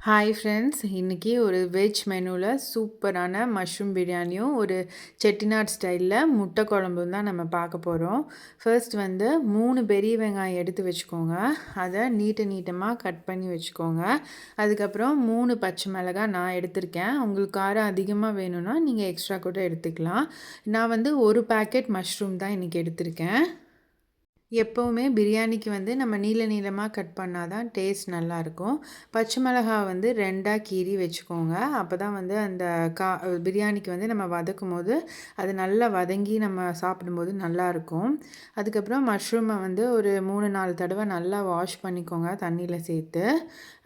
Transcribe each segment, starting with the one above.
Hi friends, இன்றைக்கி ஒரு veg மெனுவில் சூப்பரான மஷ்ரூம் பிரியாணியும் ஒரு செட்டிநாட் ஸ்டைலில் முட்டை குழம்பும் தான் நம்ம பார்க்க போகிறோம். ஃபர்ஸ்ட் வந்து 3 பெரிய வெங்காயம் எடுத்து வச்சுக்கோங்க. அதை நீட்டமாக கட் பண்ணி வச்சுக்கோங்க. அதுக்கப்புறம் 3 பச்சை மிளகாய் நான் எடுத்திருக்கேன். உங்களுக்கு காரம் அதிகமாக வேணும்னா நீங்கள் எக்ஸ்ட்ரா கூட எடுத்துக்கலாம். நான் வந்து ஒரு பேக்கெட் மஷ்ரூம் தான் இன்றைக்கி எடுத்திருக்கேன். எப்போவுமே பிரியாணிக்கு வந்து நம்ம நீளமாக கட் பண்ணால் தான் டேஸ்ட் நல்லாயிருக்கும். பச்சை மிளகாய் வந்து 2ஆக கீறி வச்சுக்கோங்க. அப்போ தான் வந்து அந்த பிரியாணிக்கு வந்து நம்ம வதக்கும் போது அது நல்லா வதங்கி நம்ம சாப்பிடும்போது நல்லாயிருக்கும். அதுக்கப்புறம் மஷ்ரூமை வந்து ஒரு 3-4 தடவை நல்லா வாஷ் பண்ணிக்கோங்க தண்ணியில் சேர்த்து.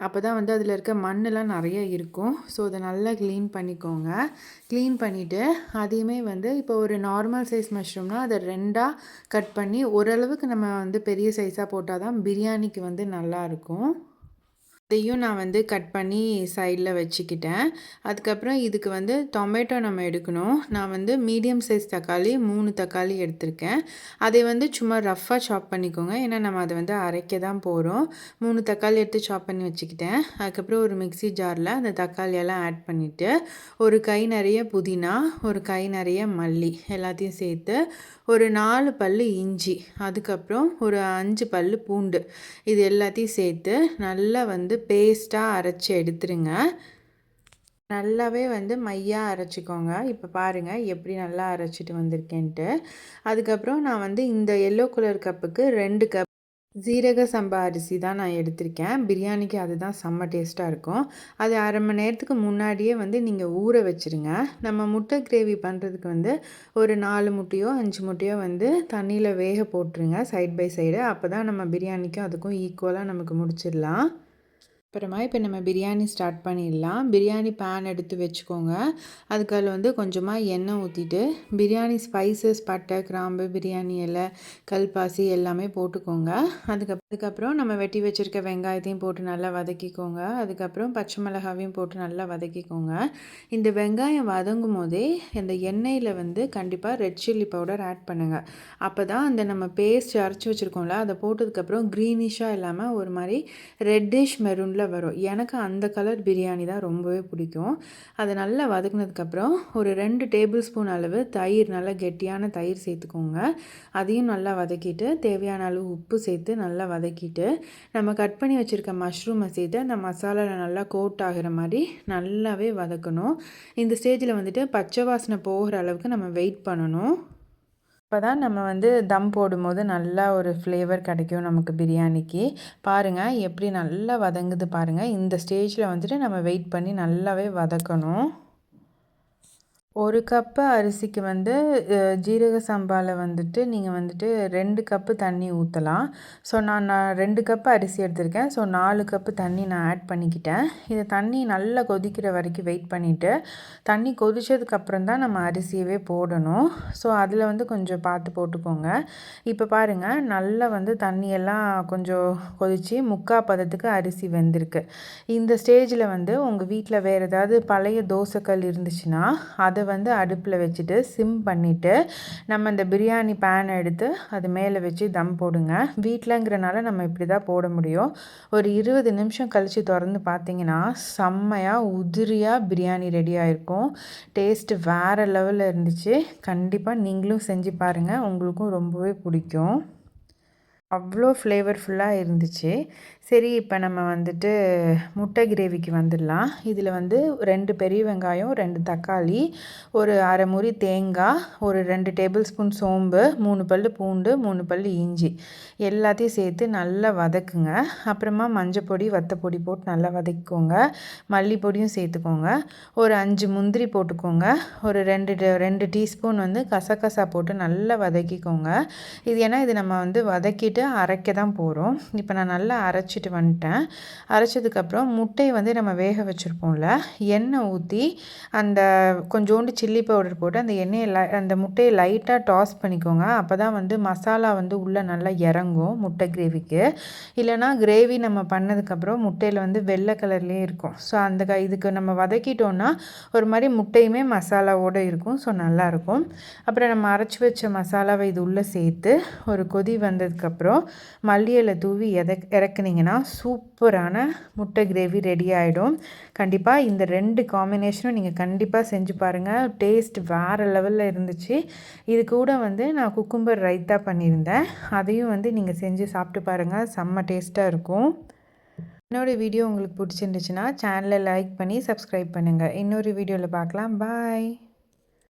அப்போ தான் வந்து அதில் இருக்க மண்ணெலாம் நிறைய இருக்கும். ஸோ அதை நல்லா க்ளீன் பண்ணிக்கோங்க. க்ளீன் பண்ணிவிட்டு அதையுமே வந்து இப்போ ஒரு நார்மல் சைஸ் மஷ்ரூம்னால் அதை 2ஆக கட் பண்ணி ஓரளவுக்கு நம்ம வந்து பெரிய சைஸாக போட்டால் தான் பிரியாணிக்கு வந்து நல்லாயிருக்கும். அதையும் நான் வந்து கட் பண்ணி சைடில் வச்சுக்கிட்டேன். அதுக்கப்புறம் இதுக்கு வந்து டொமேட்டோ நம்ம எடுக்கணும். நான் வந்து மீடியம் சைஸ் தக்காளி 3 தக்காளி எடுத்திருக்கேன். அதை வந்து சும்மா ரஃப்பாக சாப் பண்ணிக்கோங்க. ஏன்னா நம்ம அதை வந்து அரைக்க தான் போகிறோம். 3 தக்காளி எடுத்து சாப் பண்ணி வச்சுக்கிட்டேன். அதுக்கப்புறம் ஒரு மிக்ஸி ஜாரில் அந்த தக்காளியெல்லாம் ஆட் பண்ணிவிட்டு ஒரு கை நிறைய புதினா, ஒரு கை நிறைய மல்லி எல்லாத்தையும் சேர்த்து ஒரு 4 பல் இஞ்சி, அதுக்கப்புறம் ஒரு 5 பல் பூண்டு இது எல்லாத்தையும் சேர்த்து நல்லா வந்து பேஸ்ட்டாக அரைச்சி எடுத்துருங்க. நல்லாவே வந்து மையாக அரைச்சிக்கோங்க. இப்போ பாருங்கள் எப்படி நல்லா அரைச்சிட்டு வந்திருக்கேன்ட்டு. அதுக்கப்புறம் நான் வந்து இந்த எல்லோ கலர் கப்புக்கு 2 கப் ஜீரக சம்பா அரிசி தான் நான் எடுத்திருக்கேன். பிரியாணிக்கு அதுதான் செம்ம டேஸ்ட்டாக இருக்கும். அது அரை மணி நேரத்துக்கு முன்னாடியே வந்து நீங்கள் ஊற வச்சுருங்க. நம்ம முட்டை கிரேவி பண்ணுறதுக்கு வந்து ஒரு 4 முட்டையோ 5 முட்டையோ வந்து தண்ணியில் வேக போட்டுருங்க சைட் பை சைடு. அப்போ தான் நம்ம பிரியாணிக்கும் அதுக்கும் ஈக்குவலாக நமக்கு முடிச்சிடலாம். அப்புறமா இப்போ நம்ம பிரியாணி ஸ்டார்ட் பண்ணிடலாம். பிரியாணி பேன் எடுத்து வச்சுக்கோங்க. அதுக்கு அதில் வந்து கொஞ்சமாக எண்ணெய் ஊற்றிட்டு ஸ்பைசஸ் பட்டை, கிராம்பு, பிரியாணி இலை, கல்பாசி எல்லாமே போட்டுக்கோங்க. அதுக்கப்புறம் நம்ம வெட்டி வச்சுருக்க வெங்காயத்தையும் போட்டு நல்லா வதக்கிக்கோங்க. அதுக்கப்புறம் பச்சை மிளகாவையும் போட்டு நல்லா வதக்கிக்கோங்க. இந்த வெங்காயம் வதங்கும் போதே இந்த எண்ணெயில் வந்து கண்டிப்பாக ரெட் சில்லி பவுடர் ஆட் பண்ணுங்கள். அப்போ தான் அந்த நம்ம பேஸ்ட் அரைச்சி வச்சுருக்கோம்ல அதை போட்டதுக்கப்புறம் க்ரீனிஷாக இல்லாமல் ஒரு மாதிரி ரெட்டிஷ் மெரூனில் வரும். எனக்கு அந்த கலர் பிரியாணி தான் ரொம்பவே பிடிக்கும். அதை நல்லா வதக்குனதுக்கப்புறம் ஒரு 2 டேபிள் ஸ்பூன் அளவு தயிர், நல்லா கெட்டியான தயிர் சேர்த்துக்கோங்க. அதையும் நல்லா வதக்கிட்டு தேவையான அளவு உப்பு சேர்த்து நல்லா வதக்கிட்டு நம்ம கட் பண்ணி வச்சுருக்க மஷ்ரூமை சேர்த்து அந்த மசாலாவில் நல்லா கோட் ஆகிற மாதிரி நல்லாவே வதக்கணும். இந்த ஸ்டேஜில் வந்துட்டு பச்சை வாசனை போகிற அளவுக்கு நம்ம வெயிட் பண்ணணும். அப்போ தான் நம்ம வந்து தம் போடும்போது நல்லா ஒரு ஃப்ளேவர் கிடைக்கும் நமக்கு பிரியாணிக்கு. பாருங்கள் எப்படி நல்லா வதங்குது பாருங்கள். இந்த ஸ்டேஜில் வந்துட்டு நம்ம வெயிட் பண்ணி நல்லாவே வதக்கணும். ஒரு கப்பு அரிசிக்கு வந்து ஜீரக சம்பாவில் வந்துட்டு நீங்கள் வந்துட்டு 2 கப்பு தண்ணி ஊற்றலாம். ஸோ நான் 2 கப்பு அரிசி எடுத்திருக்கேன். ஸோ 4 கப்பு தண்ணி நான் ஆட் பண்ணிக்கிட்டேன். இதை தண்ணி நல்லா கொதிக்கிற வரைக்கும் வெயிட் பண்ணிவிட்டு தண்ணி கொதித்ததுக்கப்புறம் தான் நம்ம அரிசியவே போடணும். ஸோ அதில் வந்து கொஞ்சம் பார்த்து போட்டுக்கோங்க. இப்போ பாருங்கள் நல்லா வந்து தண்ணியெல்லாம் கொஞ்சம் கொதித்து முக்கால் பதத்துக்கு அரிசி வெந்திருக்கு. இந்த ஸ்டேஜில் வந்து உங்கள் வீட்டில் வேறு ஏதாவது பழைய தோசைக்கல் இருந்துச்சுன்னா அதை வந்து அடுப்பில் வச்சுட்டு சிம் பண்ணிவிட்டு நம்ம இந்த பிரியாணி பேனை எடுத்து அது மேலே வச்சு தம் போடுங்க. வீட்டிலங்கிறனால நம்ம இப்படி தான் போட முடியும். ஒரு 20 நிமிஷம் கழித்து திறந்து பார்த்தீங்கன்னா செம்மையாக உதிரியாக பிரியாணி ரெடி ஆகிருக்கும். டேஸ்ட்டு வேறு லெவலில் இருந்துச்சு. கண்டிப்பாக நீங்களும் செஞ்சு பாருங்கள், உங்களுக்கும் ரொம்பவே பிடிக்கும். அவ்வளோ ஃப்ளேவர்ஃபுல்லாக இருந்துச்சு. சரி, இப்போ நம்ம வந்துட்டு முட்டை கிரேவிக்கு வந்துடலாம். இதில் வந்து 2 பெரிய வெங்காயம், 2 தக்காளி, ஒரு அரை மூடி தேங்காய், ஒரு 2 டேபிள் ஸ்பூன் சோம்பு, 3 பல் பூண்டு, 3 பல் இஞ்சி எல்லாத்தையும் சேர்த்து நல்லா வதக்குங்க. அப்புறமா மஞ்சப்பொடி, வத்தப்பொடி போட்டு நல்லா வதக்கிக்கோங்க. மல்லிப்பொடியும் சேர்த்துக்கோங்க. ஒரு 5 முந்திரி போட்டுக்கோங்க. ஒரு 2 டீஸ்பூன் வந்து கசகசா போட்டு நல்லா வதக்கிக்கோங்க. இது ஏன்னா இது நம்ம வந்து வதக்கிட்டு அரைக்க தான் போகிறோம். இப்போ நான் நல்லா அரைச்சிட்டு வந்துட்டேன். அரைச்சதுக்கப்புறம் முட்டையை வந்து நம்ம வேக வச்சுருப்போம்ல, எண்ணெய் ஊற்றி அந்த கொஞ்சோண்டு சில்லி பவுடர் போட்டு அந்த அந்த முட்டையை லைட்டாக டாஸ் பண்ணிக்கோங்க. அப்போ தான் வந்து மசாலா வந்து உள்ளே நல்லா இறங்கும் முட்டை கிரேவிக்கு. இல்லைனா கிரேவி நம்ம பண்ணதுக்கப்புறம் முட்டையில் வந்து வெள்ளை கலர்லேயே இருக்கும். ஸோ இதுக்கு நம்ம வதக்கிட்டோன்னா ஒரு மாதிரி முட்டையுமே மசாலாவோடு இருக்கும். ஸோ நல்லாயிருக்கும். அப்புறம் நம்ம அரைச்சி வச்ச மசாலாவை இது உள்ளே சேர்த்து ஒரு கொதி வந்ததுக்கப்புறம் அதுக்கப்புறம் மல்லி இலை தூவி இறக்குனீங்கன்னா சூப்பரான முட்டை கிரேவி ரெடி ஆகிடும். கண்டிப்பாக இந்த 2 காம்பினேஷனும் நீங்கள் கண்டிப்பாக செஞ்சு பாருங்கள். டேஸ்ட் வேறு லெவலில் இருந்துச்சு. இது கூட வந்து நான் குக்கும்பர் ரைத்தா பண்ணியிருந்தேன். அதையும் வந்து நீங்கள் செஞ்சு சாப்பிட்டு பாருங்கள். செம்ம டேஸ்ட்டாக இருக்கும். என்னோடய வீடியோ உங்களுக்கு பிடிச்சிருந்துச்சுன்னா சேனலை லைக் பண்ணி சப்ஸ்கிரைப் பண்ணுங்கள். இன்னொரு வீடியோவில் பார்க்கலாம். பாய்.